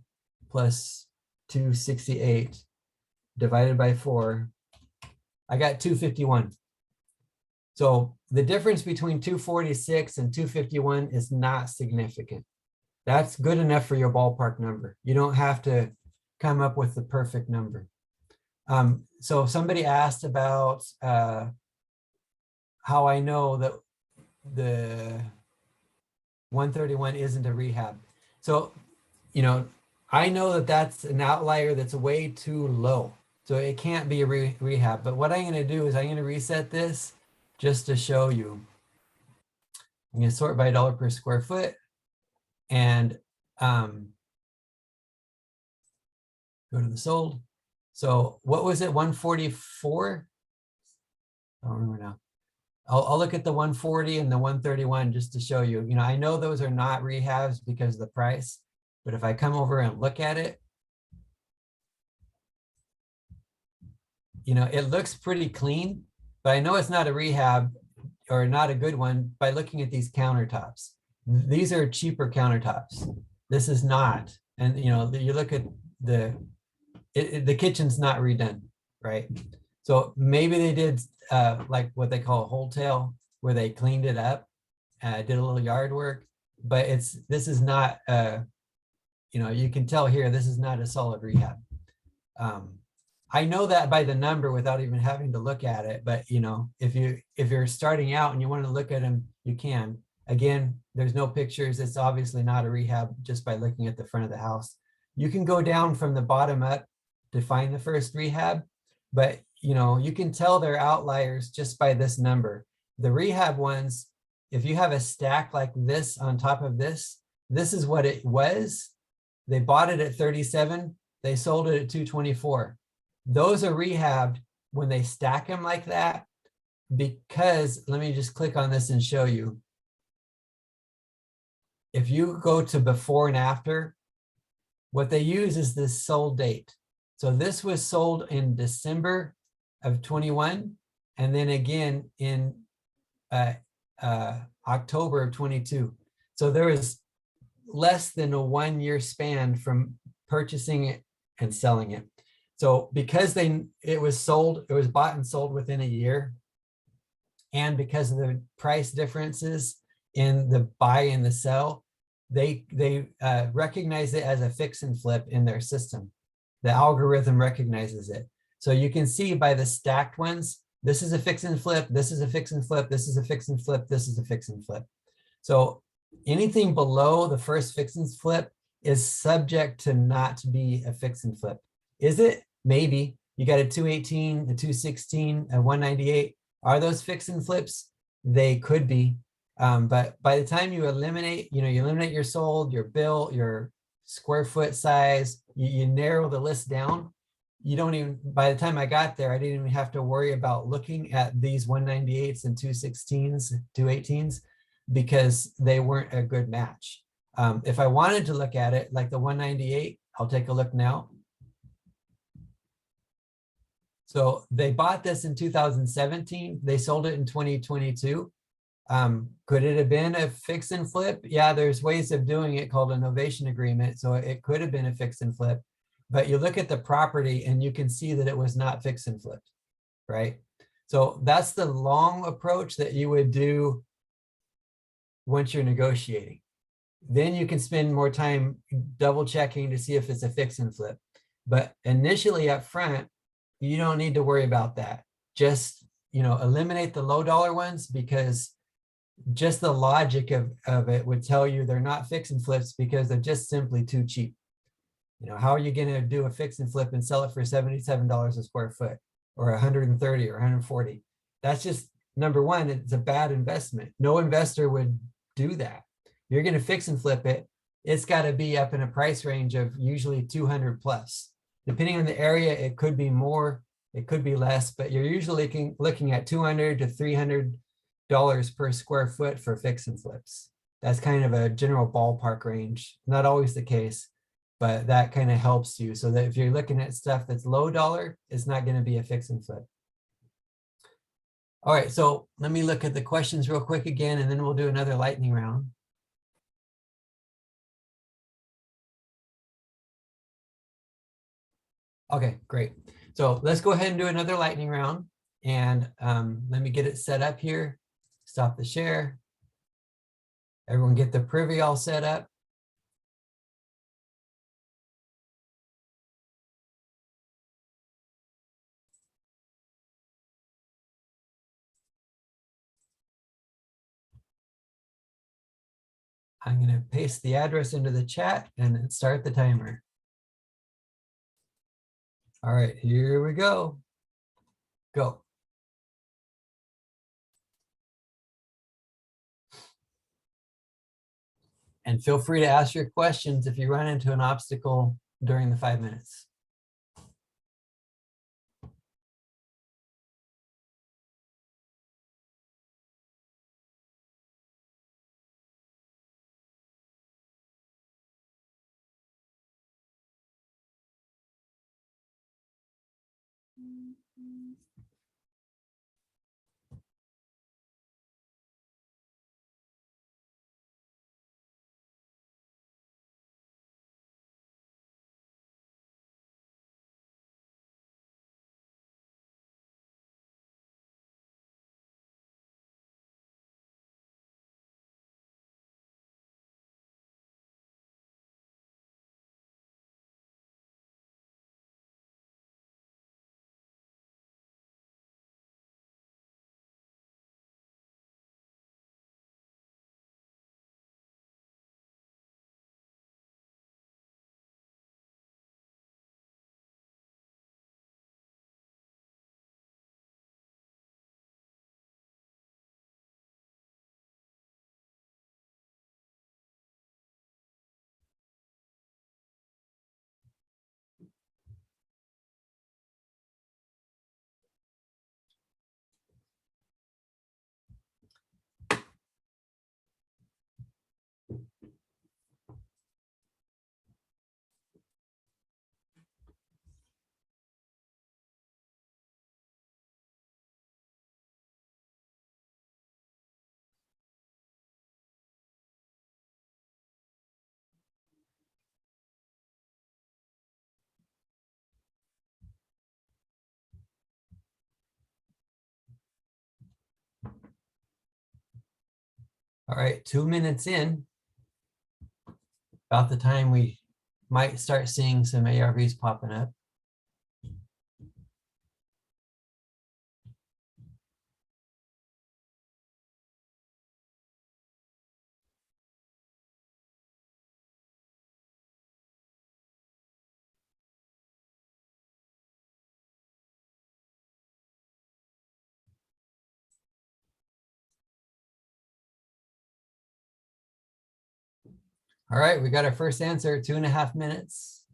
plus 268 divided by 4, I got 251. So the difference between 246 and 251 is not significant. That's good enough for your ballpark number. You don't have to come up with the perfect number. So somebody asked about how I know that the 131 isn't a rehab. So, I know that that's an outlier that's way too low. So it can't be a rehab. But what I'm going to do is I'm going to reset this just to show you. I'm going to sort by dollar per square foot and go to the sold. So what was it, 144? I don't remember now. I'll look at the 140 and the 131 just to show you. You know, I know those are not rehabs because of the price, but if I come over and look at it, you know, it looks pretty clean, but I know it's not a rehab or not a good one by looking at these countertops. These are cheaper countertops. This is not. And you know, you look at the kitchen's not redone, right? So maybe they did like what they call a wholesale, where they cleaned it up, did a little yard work, but this is not, you know, you can tell here, this is not a solid rehab. I know that by the number without even having to look at it, but you know, if you're starting out and you want to look at them, you can. Again, there's no pictures. It's obviously not a rehab just by looking at the front of the house. You can go down from the bottom up to find the first rehab, but you know, you can tell they're outliers just by this number. The rehab ones, if you have a stack like this on top of this, this is what it was. They bought it at 37, they sold it at 224. Those are rehabbed when they stack them like that, because let me just click on this and show you. If you go to before and after, what they use is this sold date. So this was sold in December of 21, and then again in October of 22. So there was less than a 1 year span from purchasing it and selling it. So because it was bought and sold within a year, and because of the price differences in the buy and the sell, they recognize it as a fix and flip in their system. The algorithm recognizes it. So you can see by the stacked ones, this is a fix and flip, this is a fix and flip, this is a fix and flip, this is a fix and flip. So anything below the first fix and flip is subject to not be a fix and flip. Is it? Maybe. You got a 218, a 216, a 198. Are those fix and flips? They could be. But by the time you eliminate, you eliminate your sold, your bill, your square foot size, you narrow the list down. You don't even, by the time I got there, I didn't even have to worry about looking at these 198s and 216s, 218s, because they weren't a good match. If I wanted to look at it, like the 198, I'll take a look now. So they bought this in 2017. They sold it in 2022. Could it have been a fix and flip? Yeah, there's ways of doing it called a novation agreement. So it could have been a fix and flip, but you look at the property and you can see that it was not fix and flipped, right? So that's the long approach that you would do once you're negotiating. Then you can spend more time double checking to see if it's a fix and flip. But initially up front, you don't need to worry about that. Just, eliminate the low dollar ones, because just the logic of it would tell you they're not fix and flips because they're just simply too cheap. How are you going to do a fix and flip and sell it for $77 a square foot or 130 or 140? That's just, number one, it's a bad investment. No investor would do that. You're going to fix and flip it. It's got to be up in a price range of usually 200 plus. Depending on the area, it could be more, it could be less, but you're usually looking at $200 to $300 per square foot for fix and flips. That's kind of a general ballpark range. Not always the case, but that kind of helps you, so that if you're looking at stuff that's low dollar, it's not going to be a fix and flip. All right, so let me look at the questions real quick again, and then we'll do another lightning round. Okay, great. So let's go ahead and do another lightning round, and let me get it set up here. Stop the share. Everyone get the privy all set up. I'm going to paste the address into the chat and start the timer. All right, here we go. Go. And feel free to ask your questions if you run into an obstacle during the 5 minutes. All right, 2 minutes in. About the time we might start seeing some ARVs popping up. All right, we got our first answer, 2.5 minutes.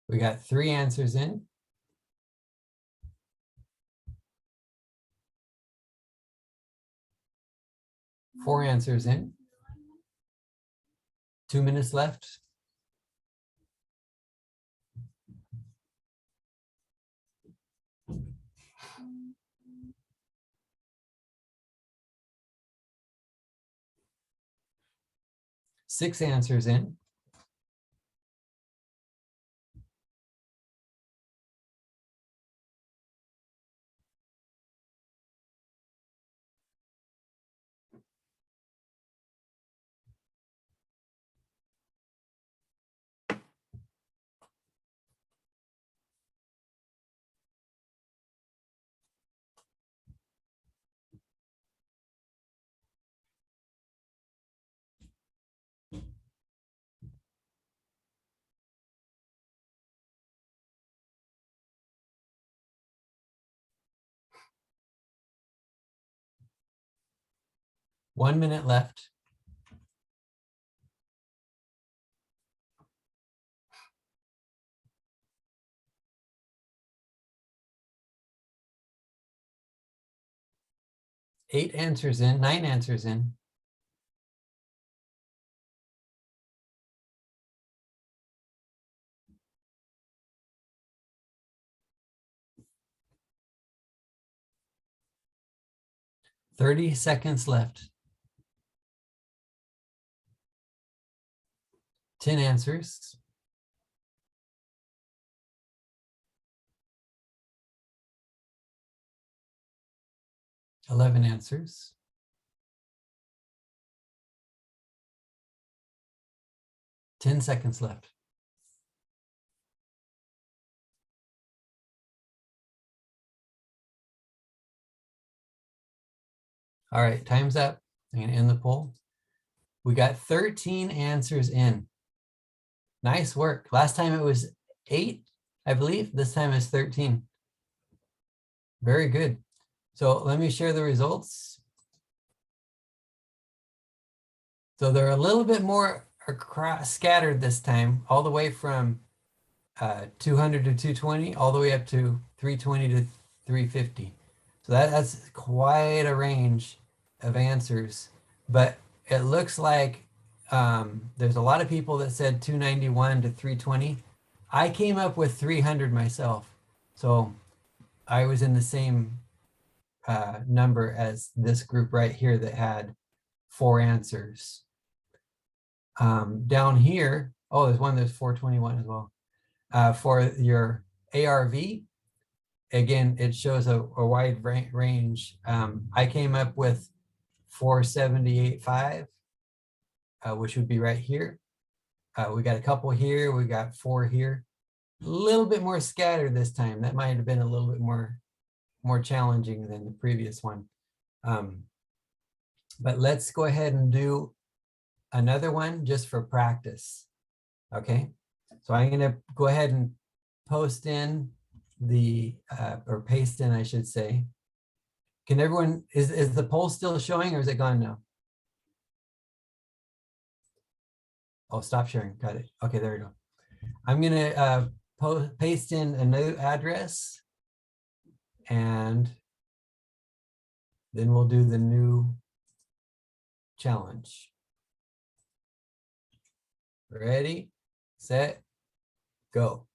We got 3 answers in. Four answers in. 2 minutes left. Six answers in. One minute left. Eight answers in, 9 answers in. Thirty seconds left. 10 answers. Eleven answers. 10 seconds left. All right, time's up. I'm gonna end the poll. We got 13 answers in. Nice work. Last time it was 8, I believe. This time it's 13. Very good. So let me share the results. So they're a little bit more scattered this time, all the way from 200 to 220, all the way up to 320 to 350. So that's quite a range of answers. But it looks like there's a lot of people that said 291 to 320. I came up with 300 myself. So I was in the same number as this group right here that had 4 answers. Down here, oh, there's 421 as well. For your ARV, again, it shows a wide range. I came up with 478.5, which would be right here. We got a couple here, we got 4 here. A little bit more scattered this time. That might have been a little bit more challenging than the previous one. But let's go ahead and do another one just for practice. Okay, so I'm going to go ahead and post in the, or paste in, I should say. Can everyone, is the poll still showing or is it gone now? Oh, stop sharing. Got it. Okay, there we go. I'm going to paste in a new address and then we'll do the new challenge. Ready, set, go.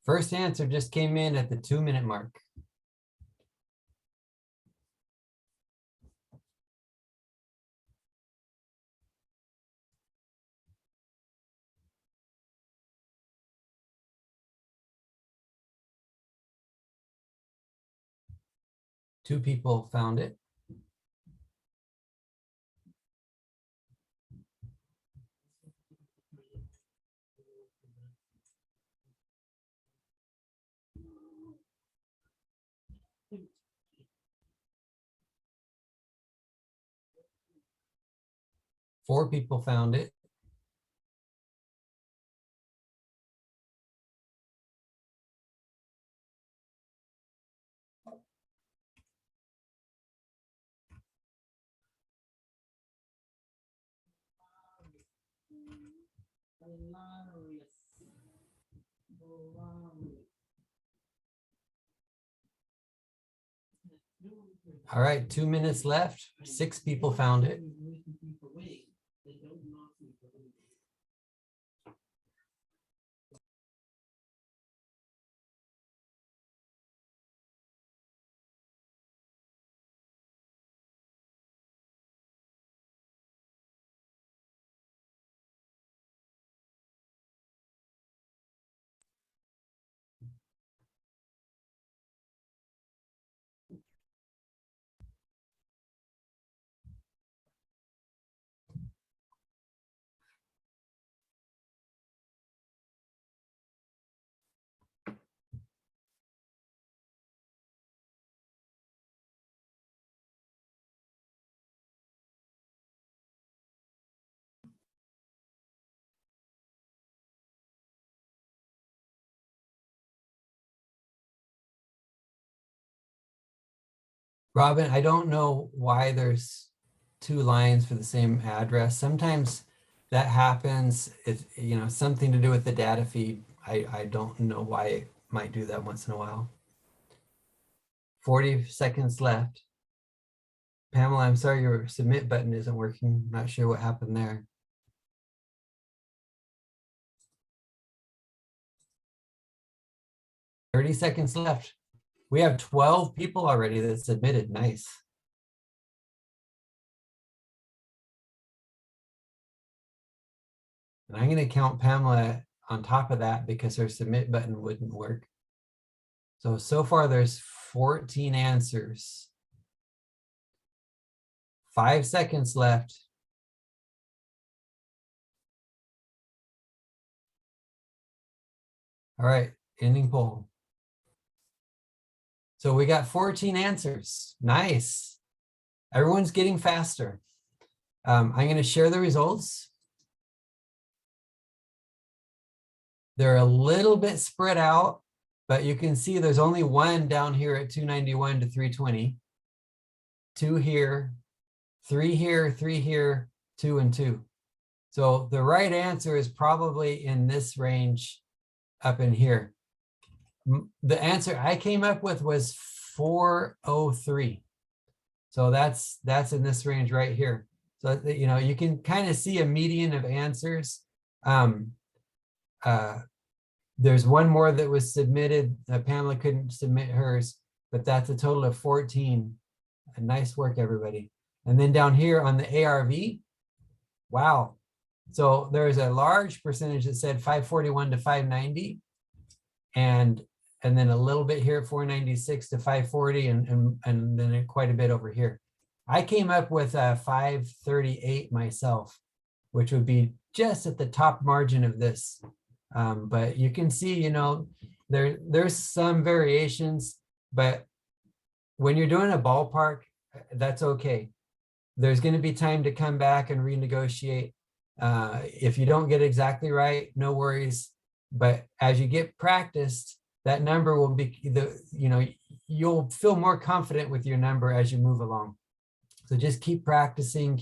First answer just came in at the 2-minute mark. Two people found it. Four people found it. All right, 2 minutes left. 6 people found it. Robin, I don't know why there's two lines for the same address. Sometimes that happens. It's, you know, something to do with the data feed. I don't know why it might do that once in a while. 40 seconds left. Pamela, I'm sorry your submit button isn't working. Not sure what happened there. "30 seconds left. We have 12 people already that submitted. Nice. And I'm going to count Pamela on top of that because her submit button wouldn't work. So far there's 14 answers. 5 seconds left. All right, ending poll. So we got 14 answers. Nice. Everyone's getting faster. I'm going to share the results. They're a little bit spread out, but you can see there's only one down here at 291 to 320. 2 here, 3 here, 3 here, 2 and 2. So the right answer is probably in this range up in here. The answer I came up with was 403. So that's in this range right here. So, you know, you can kind of see a median of answers. There's one more that was submitted. Pamela couldn't submit hers, but that's a total of 14. Nice work, everybody. And then down here on the ARV, wow. So there's a large percentage that said 541 to 590, and then a little bit here at 496 to 540, and then quite a bit over here. I came up with 538 myself, which would be just at the top margin of this. But you can see, you know, there's some variations, but when you're doing a ballpark, that's okay. There's going to be time to come back and renegotiate. If you don't get exactly right, no worries. But as you get practiced, that number will be you'll feel more confident with your number as you move along. So just keep practicing,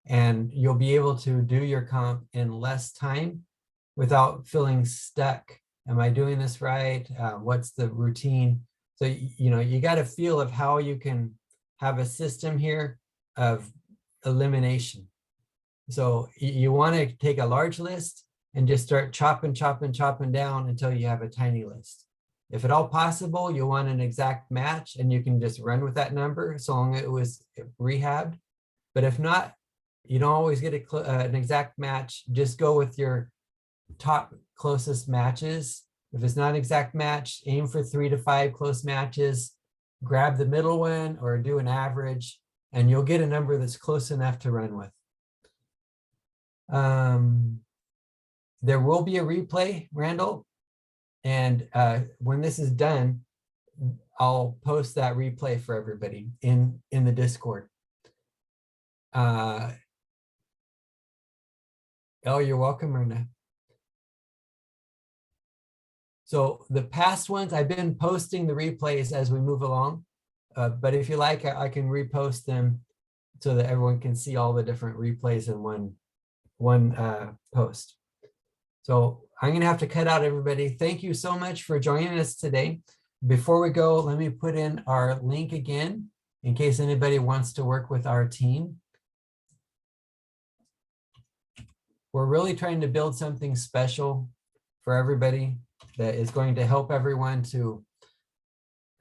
and you'll be able to do your comp in less time without feeling stuck. Am I doing this right? What's the routine? So, you know, you got a feel of how you can have a system here of elimination. So you want to take a large list and just start chopping down until you have a tiny list. If at all possible, you want an exact match, and you can just run with that number so long as it was rehabbed. But if not, you don't always get an exact match. Just go with your top closest matches. If it's not an exact match, aim for 3 to 5 close matches, grab the middle one or do an average, and you'll get a number that's close enough to run with. There will be a replay, Randall, and when this is done, I'll post that replay for everybody in the Discord. Oh, you're welcome, Myrna. So the past ones, I've been posting the replays as we move along, but if you like, I can repost them so that everyone can see all the different replays in one post. So I'm going to have to cut out, everybody. Thank you so much for joining us today. Before we go, let me put in our link again in case anybody wants to work with our team. We're really trying to build something special for everybody that is going to help everyone to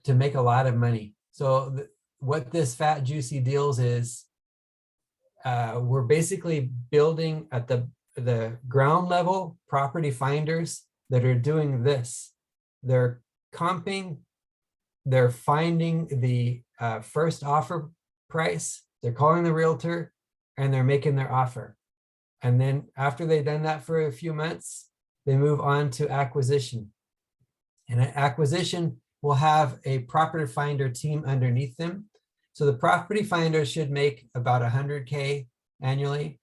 make a lot of money. So what this Fat Juicy Deals is, we're basically building at the ground level property finders that are doing this. They're comping, they're finding the first offer price, they're calling the realtor, and they're making their offer. And then after they've done that for a few months, they move on to acquisition. And an acquisition will have a property finder team underneath them. So the property finder should make about 100K annually,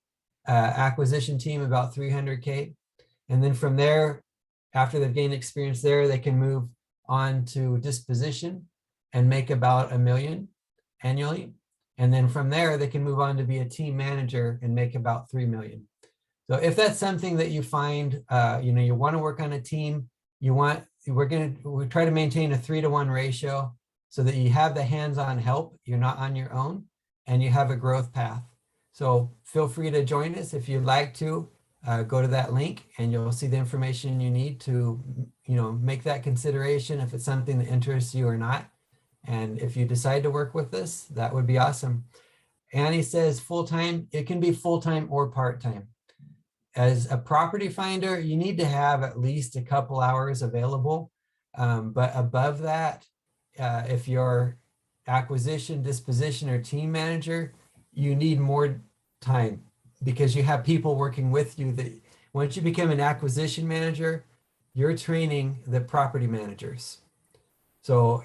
acquisition team about 300K. And then from there, after they've gained experience there, they can move on to disposition. and make about $1 million annually. And then from there, they can move on to be a team manager and make about 3 million. So if that's something that you find, you want to work on a team, we try to maintain a 3-to-1 ratio so that you have the hands-on help, you're not on your own, and you have a growth path. So feel free to join us if you'd like to. Go to that link and you'll see the information you need to, make that consideration if it's something that interests you or not. And if you decide to work with us, that would be awesome. Annie says full-time, it can be full-time or part-time. As a property finder, you need to have at least a couple hours available. But above that, if you're acquisition, disposition, or team manager, you need more time because you have people working with you that once you become an acquisition manager, you're training the property managers. So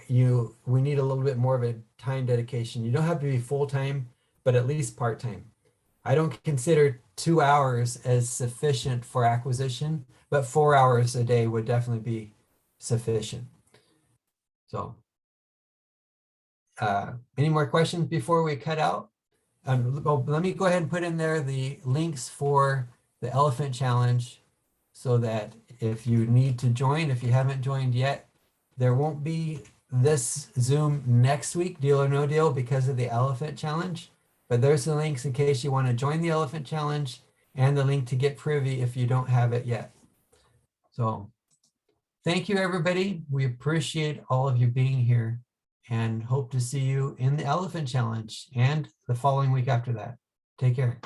we need a little bit more of a time dedication. You don't have to be full-time, but at least part-time. I don't consider 2 hours as sufficient for acquisition, but 4 hours a day would definitely be sufficient. So any more questions before we cut out? Let me go ahead and put in there the links for the Elephant Challenge so that if you need to join, if you haven't joined yet, there won't be this Zoom next week, Deal or No Deal, because of the Elephant Challenge. But there's the links in case you want to join the Elephant Challenge and the link to get privy if you don't have it yet. So thank you, everybody. We appreciate all of you being here and hope to see you in the Elephant Challenge and the following week after that. Take care.